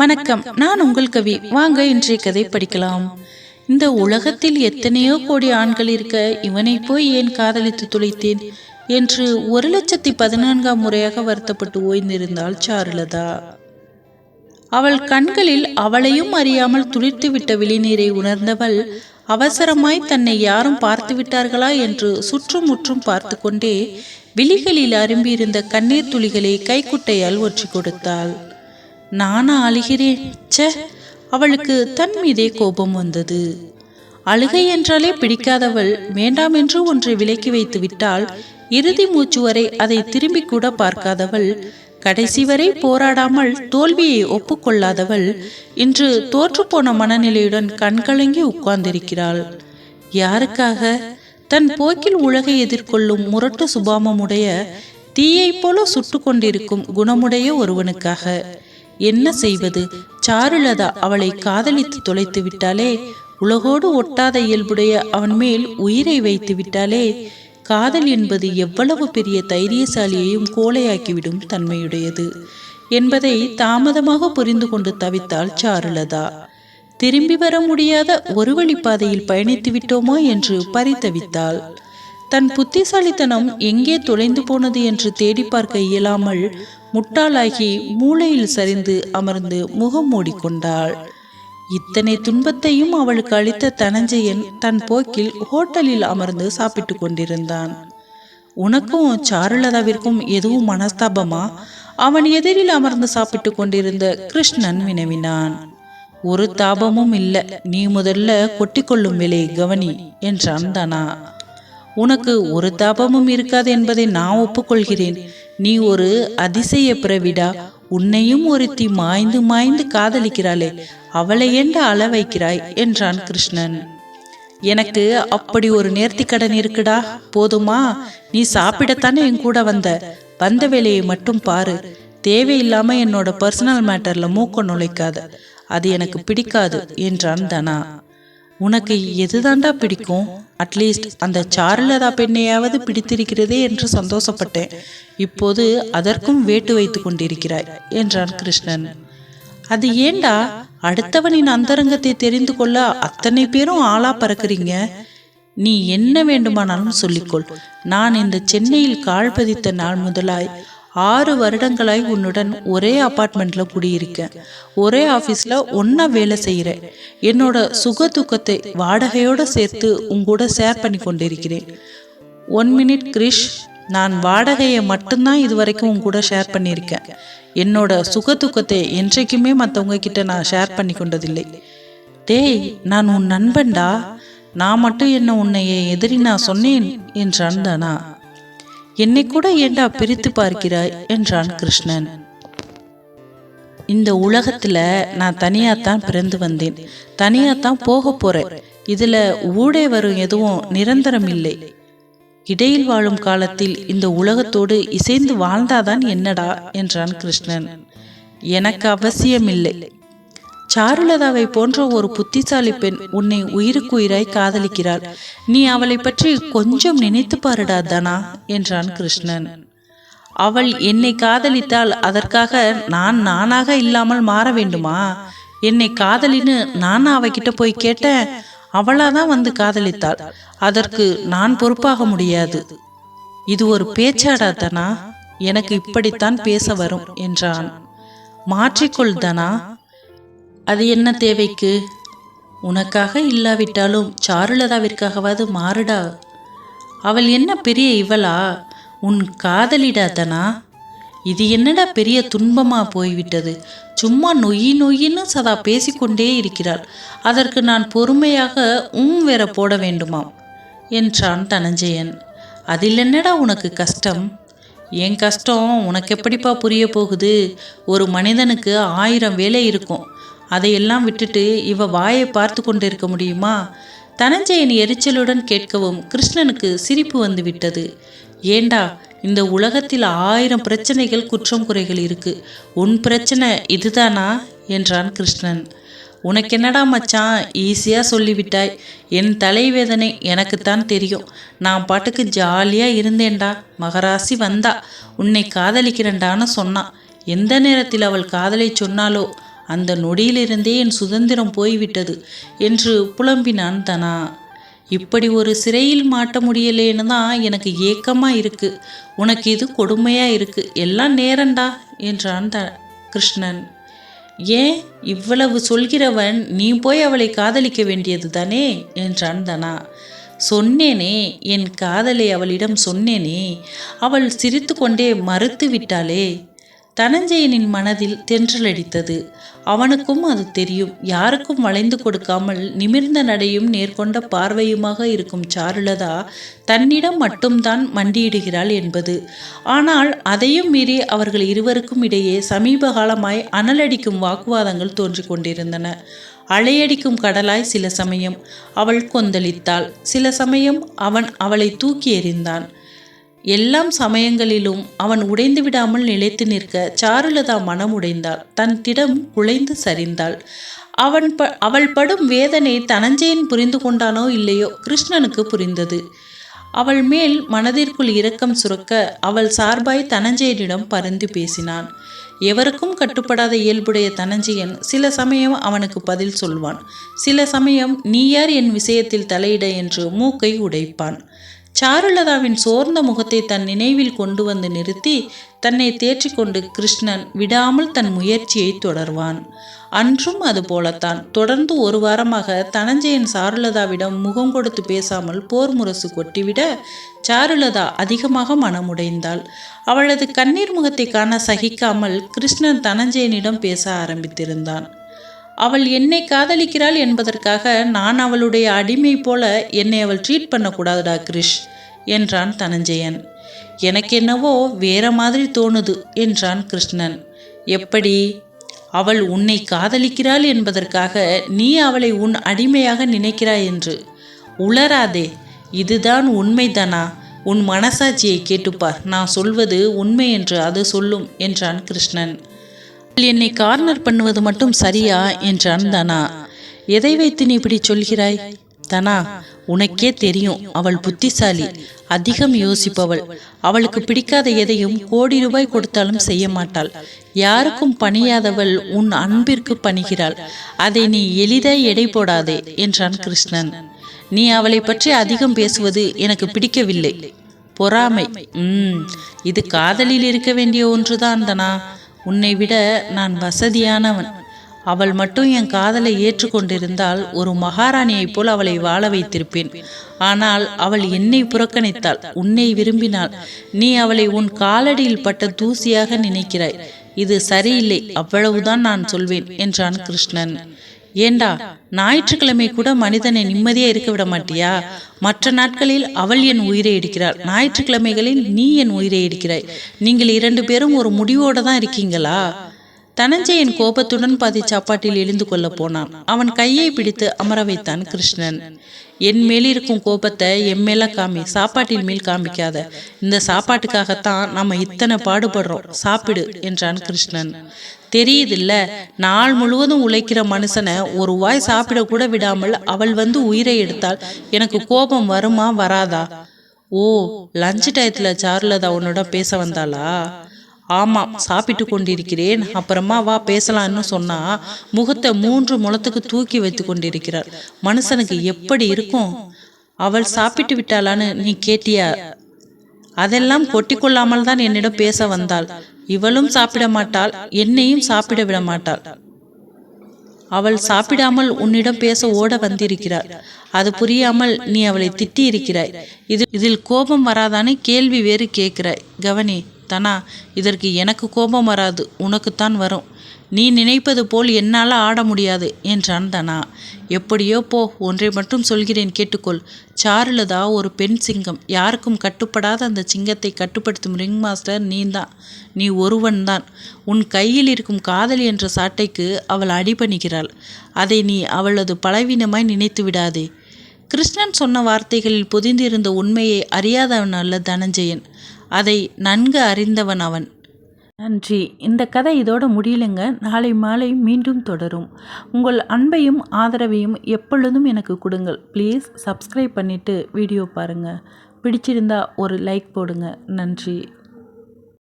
வணக்கம், நான் உங்கள் கவி. வாங்க இன்றைய கதை படிக்கலாம். இந்த உலகத்தில் எத்தனையோ கோடி ஆண்கள் இருக்க இவனை போய் ஏன் காதலித்து துளைத்தேன் என்று 1,14,000 முறையாக வருத்தப்பட்டு ஓய்ந்திருந்தாள் சாருலதா. அவள் கண்களில் அவளையும் அறியாமல் துளிர்த்துவிட்ட விழிநீரை உணர்ந்தவள் அவசரமாய் தன்னை யாரும் பார்த்து விட்டார்களா என்று சுற்றும் முற்றும் பார்த்து கொண்டே விழிகளில் அரும்பியிருந்த கண்ணீர் துளிகளை கைக்குட்டையால் ஒற்றி கொடுத்தாள். நானா அழுகிறேன்? சே! அவளுக்கு தன் மீதே கோபம் வந்தது. அழுகை என்றாலே பிடிக்காதவள் வேண்டாம் என்று ஒன்றை விலக்கி வைத்து விட்டால் இறுதி மூச்சு வரை அதை திரும்பி கூட பார்க்காதவள், கடைசி வரை போராடாமல் தோல்வியை ஒப்புக்கொள்ளாதவள் இன்று தோற்றுப்போன மனநிலையுடன் கண்கலங்கி உட்கார்ந்திருக்கிறாள். யாருக்காக? தன் போக்கில் உலகை எதிர்கொள்ளும் முரட்டு சுபாவமுடைய, தீயை போல சுட்டு கொண்டிருக்கும் குணமுடைய ஒருவனுக்காக. என்ன செய்வது? சாருலதா அவளை காதலித்து தொலைத்து விட்டாலே, உலகோடு ஒட்டாத இயல்புடைய அவன் மேல் உயிரை வைத்து விட்டாலே, காதல் என்பது எவ்வளவு பெரிய தைரியசாலியையும் கோலையாக்கிவிடும் தன்மையுடையது என்பதை தாமதமாக புரிந்து கொண்டு தவித்தாள் சாருலதா. திரும்பி வர முடியாத ஒரு வழிப்பாதையில் பயணித்து விட்டோமா என்று பரிதவித்தாள். தன் புத்திசாலித்தனம் எங்கே தொலைந்து போனது என்று தேடி பார்க்க இயலாமல் முட்டாளாகி மூளையில் சரிந்து அமர்ந்து முகம் மூடிக்கொண்டாள். இத்தனை துன்பத்தையும் அவளுக்கு அளித்த தனஞ்சயன் தன் போக்கில் ஹோட்டலில் அமர்ந்து சாப்பிட்டு கொண்டிருந்தான். உனக்கும் சாருலதாவிற்கும் எதுவும் மனஸ்தாபமா? அவன் எதிரில் அமர்ந்து சாப்பிட்டு கொண்டிருந்த கிருஷ்ணன் வினவினான். ஒரு தாபமும் இல்லை, நீ முதல்ல கொட்டிக்கொள்ளும் வேலை கவனி என்றான் தனா. உனக்கு ஒரு தாபமும் இருக்காது என்பதை நான் ஒப்புக்கொள்கிறேன். நீ ஒரு அதிசய பிறவிடா. உன்னையும் ஒருத்தி மாய்ந்து மாய்ந்து காதலிக்கிறாளே, அவளை ஏண்ட அள வைக்கிறாய் என்றான் கிருஷ்ணன். எனக்கு அப்படி ஒரு நேர்த்திக்கடன் இருக்குடா, போதுமா? நீ சாப்பிடத்தானே என் கூட வந்த வேலையை மட்டும் பாரு. தேவையில்லாம என்னோட பர்சனல் மேட்டர்ல மூக்க நுழைக்காத, அது எனக்கு பிடிக்காது என்றான் தனா. உனக்கு எதுதாண்டா பிடிக்கும்? அட்லீஸ்ட் அந்த சாருலதா பெண்ணையாவது பிடித்திருக்கிறதே என்று சந்தோஷப்பட்டேன். இப்போது அதற்கும் வேட்டு வைத்து கொண்டிருக்கிறாய் என்றான் கிருஷ்ணன். அது ஏண்டா? அடுத்தவனின் அந்தரங்கத்தை தெரிந்து கொள்ள அத்தனை பேரும் ஆளா பறக்குறீங்க. நீ என்ன வேண்டுமானாலும் சொல்லிக்கொள். நான் இந்த சென்னையில் கால் பதித்த நாள் முதலாய் 6 வருடங்களாய் உன்னுடன் ஒரே அபார்ட்மெண்ட்ல குடியிருக்கேன். ஒரே ஆபீஸ்ல ஒன்னா வேலை செய்கிறேன். என்னோட சுக துக்கத்தை வாடகையோட சேர்த்து உங்கூட ஷேர் பண்ணி கொண்டிருக்கிறேன். 1 மினிட் கிரிஷ், நான் வாடகையை மட்டும்தான் இதுவரைக்கும் உங்கூட ஷேர் பண்ணியிருக்கேன். என்னோட சுக துக்கத்தை என்றைக்குமே மற்றவங்க கிட்ட நான் ஷேர் பண்ணி கொண்டதில்லை. டேய், நான் உன் நண்பன்டா. நான் மட்டும் என்ன உன்னைய எதிரி நான் சொன்னேன் என்றான் தானா. என்னை கூட ஏண்டா பிரித்து பார்க்கிறாய் என்றான் கிருஷ்ணன். இந்த உலகத்துல நான் தனியாத்தான் பிறந்து வந்தேன், தனியாத்தான் போக போறேன். இதுல ஊடே வரும் எதுவும் நிரந்தரம் இல்லை. இடையில் வாழும் காலத்தில் இந்த உலகத்தோடு இசைந்து வாழ்ந்தாதான் என்னடா என்றான் கிருஷ்ணன். எனக்கு அவசியமில்லை. சாருலதாவை போன்ற ஒரு புத்திசாலி பெண் உன்னை உயிருக்குயிராய் காதலிக்கிறாள். நீ அவளை பற்றி கொஞ்சம் நினைத்து பாருடா தனா என்றான் கிருஷ்ணன். அவள் என்னை காதலித்தால் அதற்காக நான் நானாக இல்லாமல் மாற வேண்டுமா? என்னை காதலின்னு நான் அவகிட்ட போய் கேட்டேன். அவளாதான் வந்து காதலித்தாள். அதற்கு நான் பொறுப்பாக முடியாது. இது ஒரு பேச்சாடா தனா? எனக்கு இப்படித்தான் பேச வரும் என்றான். மாற்றிக்கொள் தனா. அது என்ன தேவைக்கு? உனக்காக இல்லாவிட்டாலும் சாருலதாவிற்காகவாது மாறுடா. அவள் என்ன பெரிய இவளா? உன் காதலிடாதனா? இது என்னடா பெரிய துன்பமா போய்விட்டது? சும்மா நொய்யி நொய்யின்னு சதா பேசிக்கொண்டே இருக்கிறாள். அதற்கு நான் பொறுமையாக வேற போட வேண்டுமாம் என்றான் தனஞ்சயன். அதில் என்னடா உனக்கு கஷ்டம்? என் கஷ்டம் உனக்கு எப்படிப்பா புரிய போகுது? ஒரு மனிதனுக்கு 1000 வேலை இருக்கும். அதையெல்லாம் விட்டுட்டு இவ வாயை பார்த்து கொண்டிருக்க முடியுமா? தனஞ்சயன் எரிச்சலுடன் கேட்கவும் கிருஷ்ணனுக்கு சிரிப்பு வந்து விட்டது. ஏண்டா, இந்த உலகத்தில் 1000 பிரச்சனைகள் குற்றம் குறைகள் இருக்கு. உன் பிரச்சனை இதுதானா என்றான் கிருஷ்ணன். உனக்கு என்னடா மச்சான், ஈஸியா சொல்லிவிட்டாய். என் தலைவேதனை எனக்குத்தான் தெரியும். நான் பாட்டுக்கு ஜாலியா இருந்தேன்டா. மகராசி வந்தா உன்னை காதலிக்கிறேன்டான்னு சொன்னான். எந்த நேரத்தில் அவள் காதலை சொன்னாலோ அந்த நொடியிலிருந்தே என் சுதந்திரம் போய்விட்டது என்று புலம்பினான் தனா. இப்படி ஒரு சிறையில் மாட்ட முடியலேன்னு தான் எனக்கு ஏக்கமா இருக்கு. உனக்கு இது கொடுமையா இருக்கு. எல்லாம் நேரண்டா என்றான் கிருஷ்ணன். ஏன் இவ்வளவு சொல்கிறவன் நீ போய் அவளை காதலிக்க வேண்டியது தானே என்றான் தனா. சொன்னேனே, என் காதலை அவளிடம் சொன்னேனே. அவள் சிரித்து கொண்டே மறுத்து விட்டாளே. தனஞ்சயனின் மனதில் தென்றலடித்தது. அவனுக்கும் அது தெரியும். யாருக்கும் வளைந்து கொடுக்காமல் நிமிர்ந்த நடையும் நேர்கொண்ட பார்வையுமாக இருக்கும் சாருலதா தன்னிடம் மட்டும்தான் மண்டியிடுகிறாள் என்பது. ஆனால் அதையும் மீறி அவர்கள் இருவருக்கும் இடையே சமீப காலமாய் அனலடிக்கும் வாக்குவாதங்கள் தோன்றிக் கொண்டிருந்தன. அலையடிக்கும் கடலாய் சில சமயம் அவள் கொந்தளித்தாள், சில சமயம் அவன் அவளை தூக்கி எறிந்தான். எல்லாம் சமயங்களிலும் அவன் உடைந்து விடாமல் நிலைத்து நிற்க சாருலதா மனம் உடைந்தாள். தன் திடம் குலைந்து சரிந்தாள். அவள் படும் வேதனை தனஞ்சயன் புரிந்து கொண்டானோ இல்லையோ, கிருஷ்ணனுக்கு புரிந்தது. அவள் மேல் மனதிற்குள் இரக்கம் சுரக்க அவள் சார்பாய் தனஞ்சயனிடம் பரிந்து பேசினான். எவருக்கும் கட்டுப்படாத இயல்புடைய தனஞ்சயன் சில சமயம் அவனுக்கு பதில் சொல்வான். சில சமயம் நீ யார் என் விஷயத்தில் தலையிட என்று மூக்கை உடைப்பான். சாருலதாவின் சோர்ந்த முகத்தை தன் நினைவில் கொண்டு வந்து நிறுத்தி தன்னை தேற்றிக்கொண்டு கிருஷ்ணன் விடாமல் தன் முயற்சியை தொடர்வான். அன்றும் அது போலத்தான். தொடர்ந்து ஒரு வாரமாக தனஞ்சயன் சாருலதாவிடம் முகம் கொடுத்து பேசாமல் போர் முரசு கொட்டிவிட சாருலதா அதிகமாக மனமுடைந்தாள். அவளது கண்ணீர் முகத்தை காண சகிக்காமல் கிருஷ்ணன் தனஞ்சயனிடம் பேச ஆரம்பித்திருந்தான். அவள் என்னை காதலிக்கிறாள் என்பதற்காக நான் அவளுடைய அடிமை போல என்னை அவள் ட்ரீட் பண்ணக்கூடாதுடா கிருஷ் என்றான் தனஞ்சயன். எனக்கு என்னவோ வேற மாதிரி தோணுது என்றான் கிருஷ்ணன். எப்படி? அவள் உன்னை காதலிக்கிறாள் என்பதற்காக நீ அவளை உன் அடிமையாக நினைக்கிறாய் என்று. உளராதே, இதுதான் உண்மைதானா? உன் மனசாட்சியை கேட்டுப்பார். நான் சொல்வது உண்மை என்று அது சொல்லும் என்றான் கிருஷ்ணன். என்னை கார்னர் பண்ணுவது மட்டும் சரியா என்றான் தனா. எதை வைத்து நீ இப்படி சொல்கிறாய்? தனா, உனக்கே தெரியும், அவள் புத்திசாலி, அதிகம் யோசிப்பவள். அவளுக்கு பிடிக்காத எதையும் கோடி ரூபாய் கொடுத்தாலும் செய்ய மாட்டாள். யாருக்கும் பணியாதவள் உன் அன்பிற்கு பணிகிறாள். அதை நீ எளிதாய் எடை போடாதே என்றான் கிருஷ்ணன். நீ அவளை பற்றி அதிகம் பேசுவது எனக்கு பிடிக்கவில்லை. பொறாமை. இது காதலில் இருக்க வேண்டிய ஒன்றுதான் தனா. உன்னை விட நான் வசதியானவன். அவள் மட்டும் என் காதலை ஏற்றுக்கொண்டிருந்தால் ஒரு மகாராணியைப் போல் அவளை வாழ வைத்திருப்பேன். ஆனால் அவள் என்னை புறக்கணித்தாள், உன்னை விரும்பினாள். நீ அவளை உன் காலடியில் பட்ட தூசியாக நினைக்கிறாய். இது சரியில்லை, அவ்வளவுதான் நான் சொல்வேன் என்றான் கிருஷ்ணன். ஏண்டா, ஞாயிற்றுக்கிழமை கூட மனிதனை நிம்மதியா இருக்க விட மாட்டியா? மற்ற நாட்களில் அவள் என் உயிரை எடுக்கிறாள், ஞாயிற்றுக்கிழமைகளில் நீ என் உயிரை எடுக்கிறாய். நீங்கள் 2 பேரும் ஒரு முடிவோட தான் இருக்கீங்களா? தனஞ்சயன் கோபத்துடன் பாதி சாப்பாட்டில் எழுந்து கொள்ள போனான். அவன் கையை பிடித்து அமர வைத்தான் கிருஷ்ணன். என் மேலிருக்கும் கோபத்தை என் மேல காமி, சாப்பாட்டின் மேல் காமிக்காத. இந்த சாப்பாட்டுக்காகத்தான் நம்ம இத்தனை பாடுபடுறோம், சாப்பிடு என்றான் கிருஷ்ணன். தெரியுதில்ல, நாள் முழுவதும் உழைக்கிற மனுஷனை ஒரு வாய் சாப்பிட கூட விடாமல் அவள் வந்து உயிரை எடுத்தால் எனக்கு கோபம் வருமா வராதா? ஓ, லஞ்ச் டயத்துல சாருலதா உன்னோட பேச வந்தாளா? ஆமாம், சாப்பிட்டு கொண்டிருக்கிறேன், அப்புறமா வா பேசலான்னு சொன்னா முகத்தை 3 முழத்துக்கு தூக்கி வைத்து கொண்டிருக்கிறாள். மனுஷனுக்கு எப்படி இருக்கும்? அவள் சாப்பிட்டு விட்டாளான்னு நீ கேட்டியா? அதெல்லாம் கொட்டிக்கொள்ளாமல் தான் என்னிடம் பேச வந்தாள். இவளும் சாப்பிட மாட்டாள், என்னையும் சாப்பிட விட மாட்டாள். அவள் சாப்பிடாமல் உன்னிடம் பேச ஓட வந்திருக்கிறாள். அது புரியாமல் நீ அவளை திட்டி இருக்கிறாய். இதில் கோபம் வராதான்னு கேள்வி வேறு கேட்கிறாய். கவனி தனா, இதற்கு எனக்கு கோபம் வராது, உனக்குத்தான் வரும். நீ நினைப்பது போல் என்னால் ஆட முடியாது என்றான் தனா. எப்படியோ போ, ஒன்றை மட்டும் சொல்கிறேன் கேட்டுக்கொள். சாருலதா ஒரு பெண் சிங்கம். யாருக்கும் கட்டுப்படாத அந்த சிங்கத்தை கட்டுப்படுத்தும் ரிங் மாஸ்டர் நீதான். நீ ஒருவன்தான். உன் கையில் இருக்கும் காதல் என்ற சாட்டைக்கு அவள் அடிபணிகிறாள். அதை நீ அவளது பலவீனமாய் நினைத்து விடாதே. கிருஷ்ணன் சொன்ன வார்த்தைகளில் பொதிந்திருந்த உண்மையை அறியாதவன் அல்ல தனஞ்சயன், அதை நன்கு அறிந்தவன் அவன். நன்றி. இந்த கதை இதோட முடியலைங்க. நாளை மாலை மீண்டும் தொடரும். உங்கள் அன்பையும் ஆதரவையும் எப்பொழுதும் எனக்கு கொடுங்கள். ப்ளீஸ் சப்ஸ்கிரைப் பண்ணிவிட்டு வீடியோ பாருங்கள். பிடிச்சிருந்தா ஒரு லைக் போடுங்க. நன்றி.